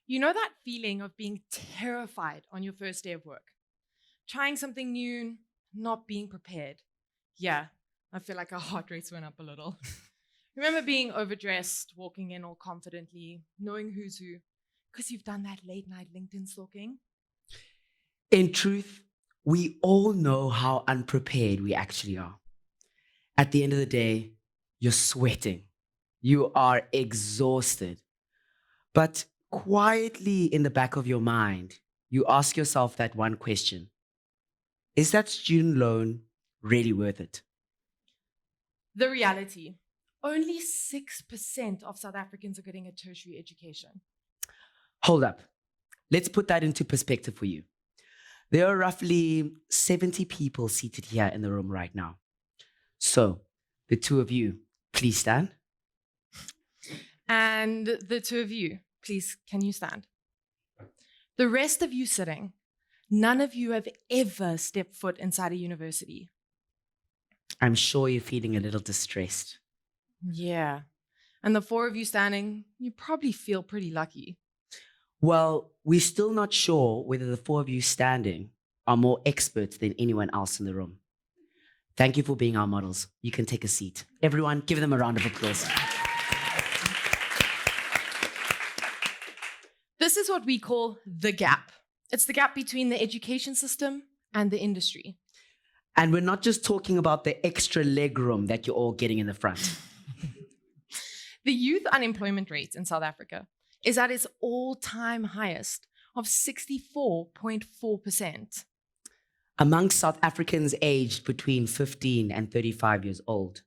You know that feeling of being terrified on your first day of work? Trying something new, not being prepared. Yeah, I feel like our heart rates went up a little. Remember being overdressed, walking in all confidently, knowing who's who, because you've done that late night LinkedIn stalking? In truth, we all know how unprepared we actually are. At the end of the day, you're sweating, you are exhausted. But quietly in the back of your mind, you ask yourself that one question: is that student loan really worth it? The reality: only 6% of South Africans are getting a tertiary education. Hold up. Let's put that into perspective for you. There are roughly 70 people seated here in the room right now. So, the two of you, please stand. And the two of you, please, can you stand? The rest of you sitting, none of you have ever stepped foot inside a university. I'm sure you're feeling a little distressed. Yeah. And the four of you standing, you probably feel pretty lucky. Well, we're still not sure whether the four of you standing are more experts than anyone else in the room. Thank you for being our models. You can take a seat. Everyone, give them a round of applause. This is what we call the gap. It's the gap between the education system and the industry. And we're not just talking about the extra leg room that you're all getting in the front. The youth unemployment rate in South Africa is at its all-time highest of 64.4%. Among South Africans aged between 15 and 35 years old,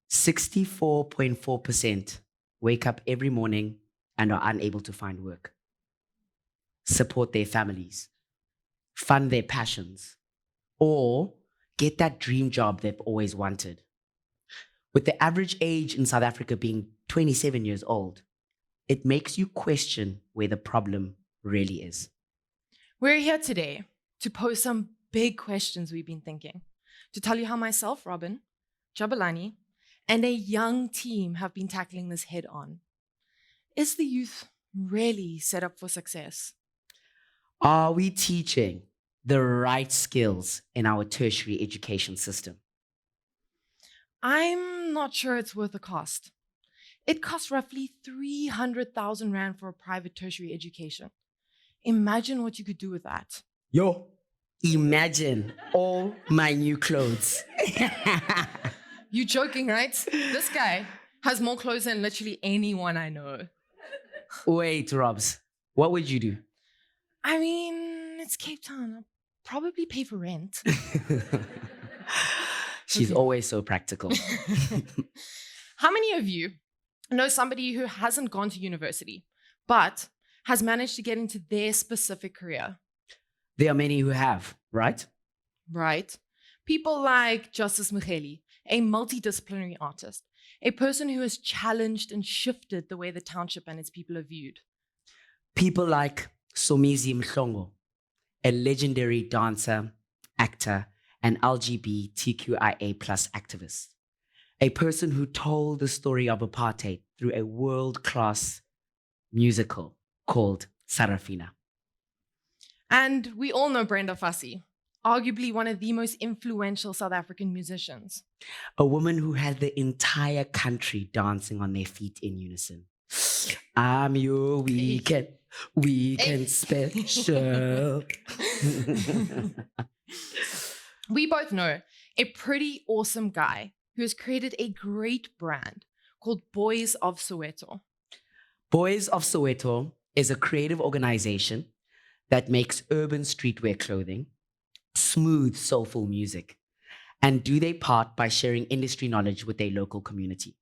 64.4% wake up every morning and are unable to find work, support their families, fund their passions, or get that dream job they've always wanted. With the average age in South Africa being 27 years old, it makes you question where the problem really is. We're here today to pose some big questions we've been thinking, to tell you how myself, Robin, Jabulani, and a young team have been tackling this head on. Is the youth really set up for success? Are we teaching the right skills in our tertiary education system? I'm not sure it's worth the cost. It costs roughly 300,000 Rand for a private tertiary education. Imagine what you could do with that. Yo, imagine all my new clothes. You joking, right? This guy has more clothes than literally anyone I know. Wait, Robs, what would you do? I mean, it's Cape Town. I'll probably pay for rent. She's Okay. always so practical. How many of you know somebody who hasn't gone to university, but has managed to get into their specific career? There are many who have, right? Right? People like Justice Mugeli, a multidisciplinary artist, a person who has challenged and shifted the way the township and its people are viewed. People like Somizi Mhlongo, a legendary dancer, actor, and LGBTQIA plus activist. A person who told the story of apartheid through a world-class musical called Sarafina. And we all know Brenda Fassie, arguably one of the most influential South African musicians. A woman who had the entire country dancing on their feet in unison. I'm your weekend special. We both know a pretty awesome guy who has created a great brand called Boys of Soweto. Boys of Soweto is a creative organization that makes urban streetwear clothing, smooth soulful music, and do their part by sharing industry knowledge with their local community.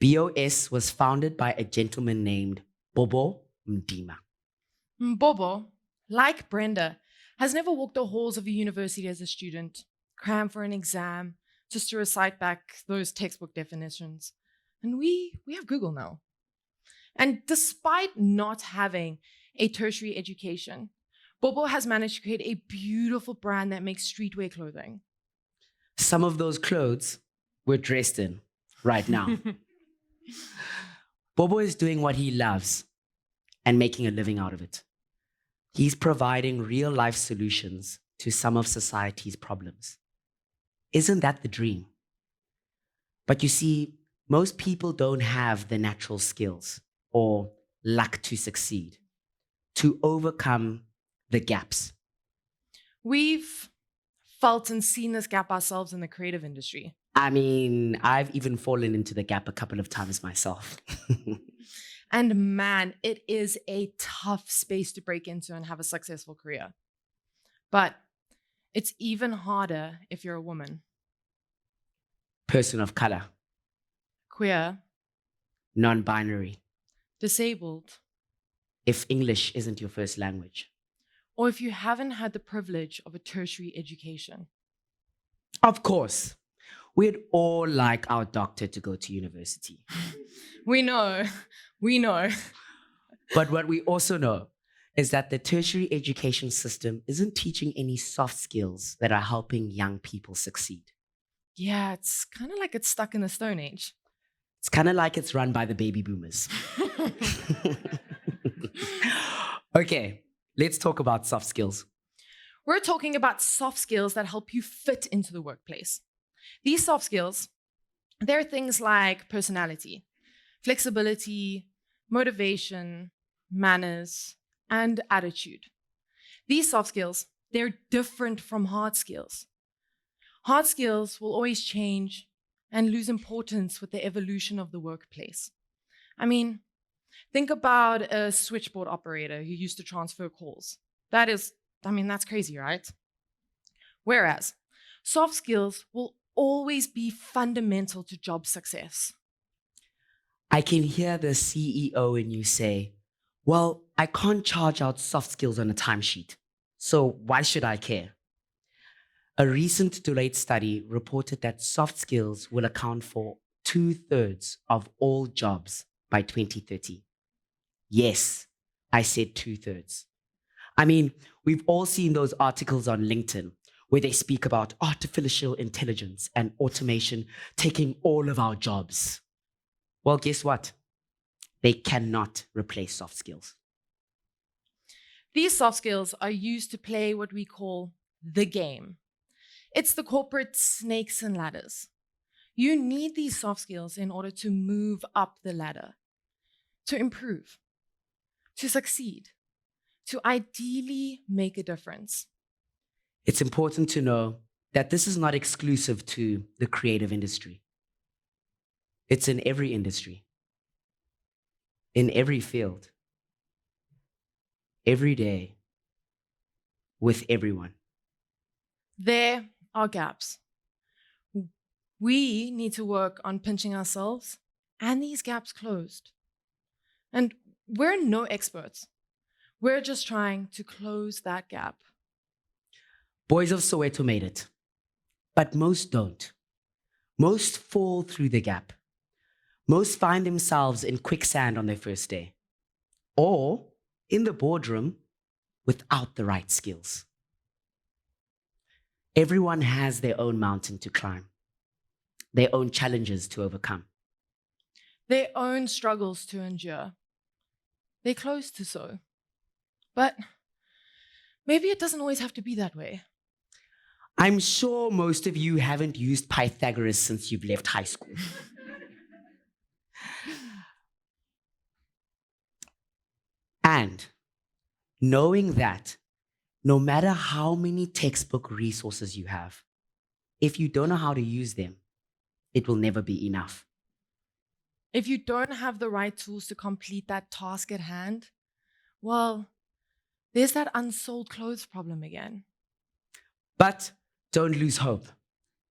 BOS was founded by a gentleman named Bobo Mdima. Bobo, like Brenda, has never walked the halls of a university as a student, crammed for an exam, just to recite back those textbook definitions. And we have Google now. And despite not having a tertiary education, Bobo has managed to create a beautiful brand that makes streetwear clothing. Some of those clothes we're dressed in right now. Bobo is doing what he loves, and making a living out of it. He's providing real life solutions to some of society's problems. Isn't that the dream? But you see, most people don't have the natural skills or luck to succeed, to overcome the gaps. We've felt and seen this gap ourselves in the creative industry. I mean, I've even fallen into the gap a couple of times myself. And man, it is a tough space to break into and have a successful career. But it's even harder if you're a woman, Person of color, queer, non-binary, disabled, if English isn't your first language. or if you haven't had the privilege of a tertiary education. Of course, we'd all like our doctor to go to university. We know. But what we also know is that the tertiary education system isn't teaching any soft skills that are helping young people succeed. Yeah, it's kind of like it's stuck in the Stone Age. It's kind of like it's run by the baby boomers. Okay, let's talk about soft skills. We're talking about soft skills that help you fit into the workplace. These soft skills, they're things like personality, flexibility, motivation, manners, and attitude. These soft skills, they're different from hard skills. Hard skills will always change and lose importance with the evolution of the workplace. I mean, think about a switchboard operator who used to transfer calls. That's crazy, right? Whereas soft skills will always be fundamental to job success. I can hear the CEO in you say, well, I can't charge out soft skills on a timesheet, so why should I care? A recent Deloitte study reported that soft skills will account for 2/3 of all jobs by 2030. Yes, I said 2/3. I mean, we've all seen those articles on LinkedIn where they speak about artificial intelligence and automation taking all of our jobs. Well, guess what? They cannot replace soft skills. These soft skills are used to play what we call the game. It's the corporate snakes and ladders. You need these soft skills in order to move up the ladder, to improve, to succeed, to ideally make a difference. It's important to know that this is not exclusive to the creative industry. It's in every industry, in every field, every day, with everyone. There are gaps. We need to work on pinching ourselves and these gaps closed. And we're no experts. We're just trying to close that gap. Boys of Soweto made it, but most don't. Most fall through the gap. Most find themselves in quicksand on their first day, or in the boardroom without the right skills. Everyone has their own mountain to climb, their own challenges to overcome. Their own struggles to endure. They're close to so. But maybe it doesn't always have to be that way. I'm sure most of you haven't used Pythagoras since you've left high school. And knowing that no matter how many textbook resources you have, if you don't know how to use them, it will never be enough. If you don't have the right tools to complete that task at hand, well, there's that unsold clothes problem again. But don't lose hope.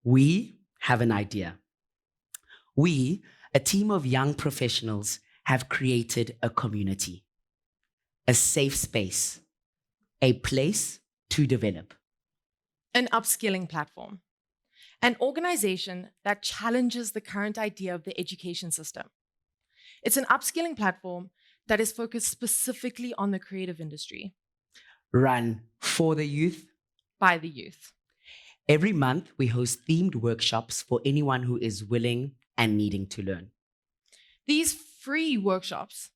We have an idea. We, a team of young professionals, have created a community, a safe space, a place to develop. An upskilling platform. An organization that challenges the current idea of the education system. It's an upskilling platform that is focused specifically on the creative industry. Run for the youth, by the youth. Every month, we host themed workshops for anyone who is willing and needing to learn. These free workshops,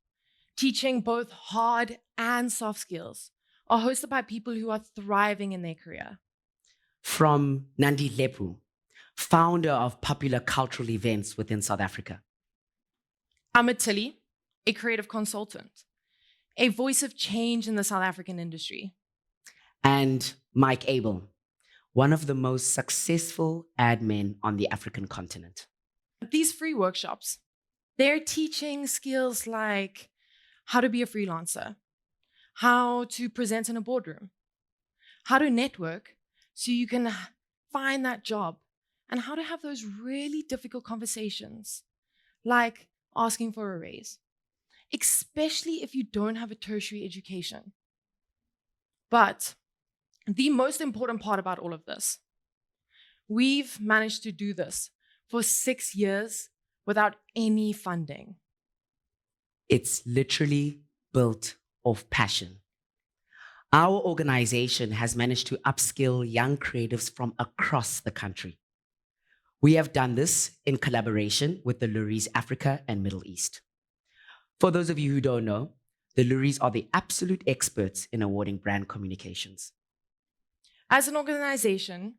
teaching both hard and soft skills, are hosted by people who are thriving in their career. From Nandi Lepu, founder of popular cultural events within South Africa. Amit Tilly, a creative consultant, a voice of change in the South African industry. And Mike Abel, one of the most successful admin on the African continent. These free workshops, they're teaching skills like how to be a freelancer, how to present in a boardroom, how to network so you can find that job, and how to have those really difficult conversations, like asking for a raise, especially if you don't have a tertiary education. But the most important part about all of this, we've managed to do this for 6 years without any funding. It's literally built of passion. Our organization has managed to upskill young creatives from across the country. We have done this in collaboration with the Luries Africa and Middle East. For those of you who don't know, the Luries are the absolute experts in awarding brand communications. As an organization,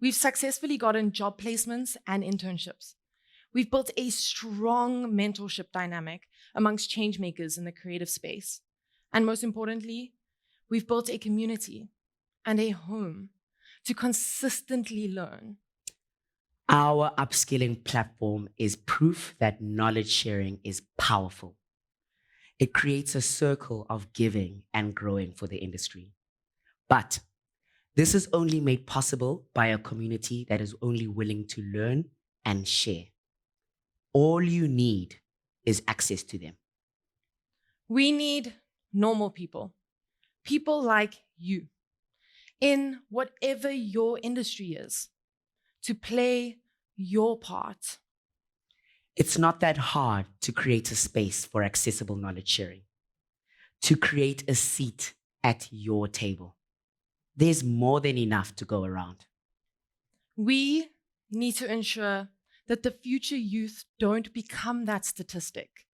we've successfully gotten job placements and internships. We've built a strong mentorship dynamic amongst changemakers in the creative space. And most importantly, we've built a community and a home to consistently learn. Our upskilling platform is proof that knowledge sharing is powerful. It creates a circle of giving and growing for the industry. But this is only made possible by a community that is only willing to learn and share. All you need is access to them. We need normal people, people like you, in whatever your industry is, to play your part. It's not that hard to create a space for accessible knowledge sharing, to create a seat at your table. There's more than enough to go around. We need to ensure that the future youth don't become that statistic.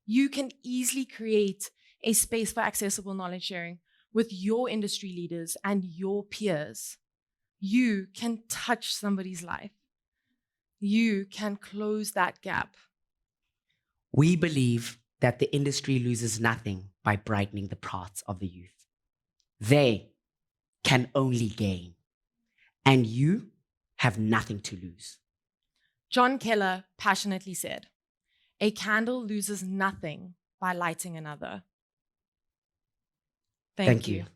You can easily create a space for accessible knowledge sharing with your industry leaders and your peers. You can touch somebody's life. You can close that gap. We believe that the industry loses nothing by brightening the paths of the youth. They can only gain, and you have nothing to lose. John Keller passionately said, "A candle loses nothing by lighting another." Thank you.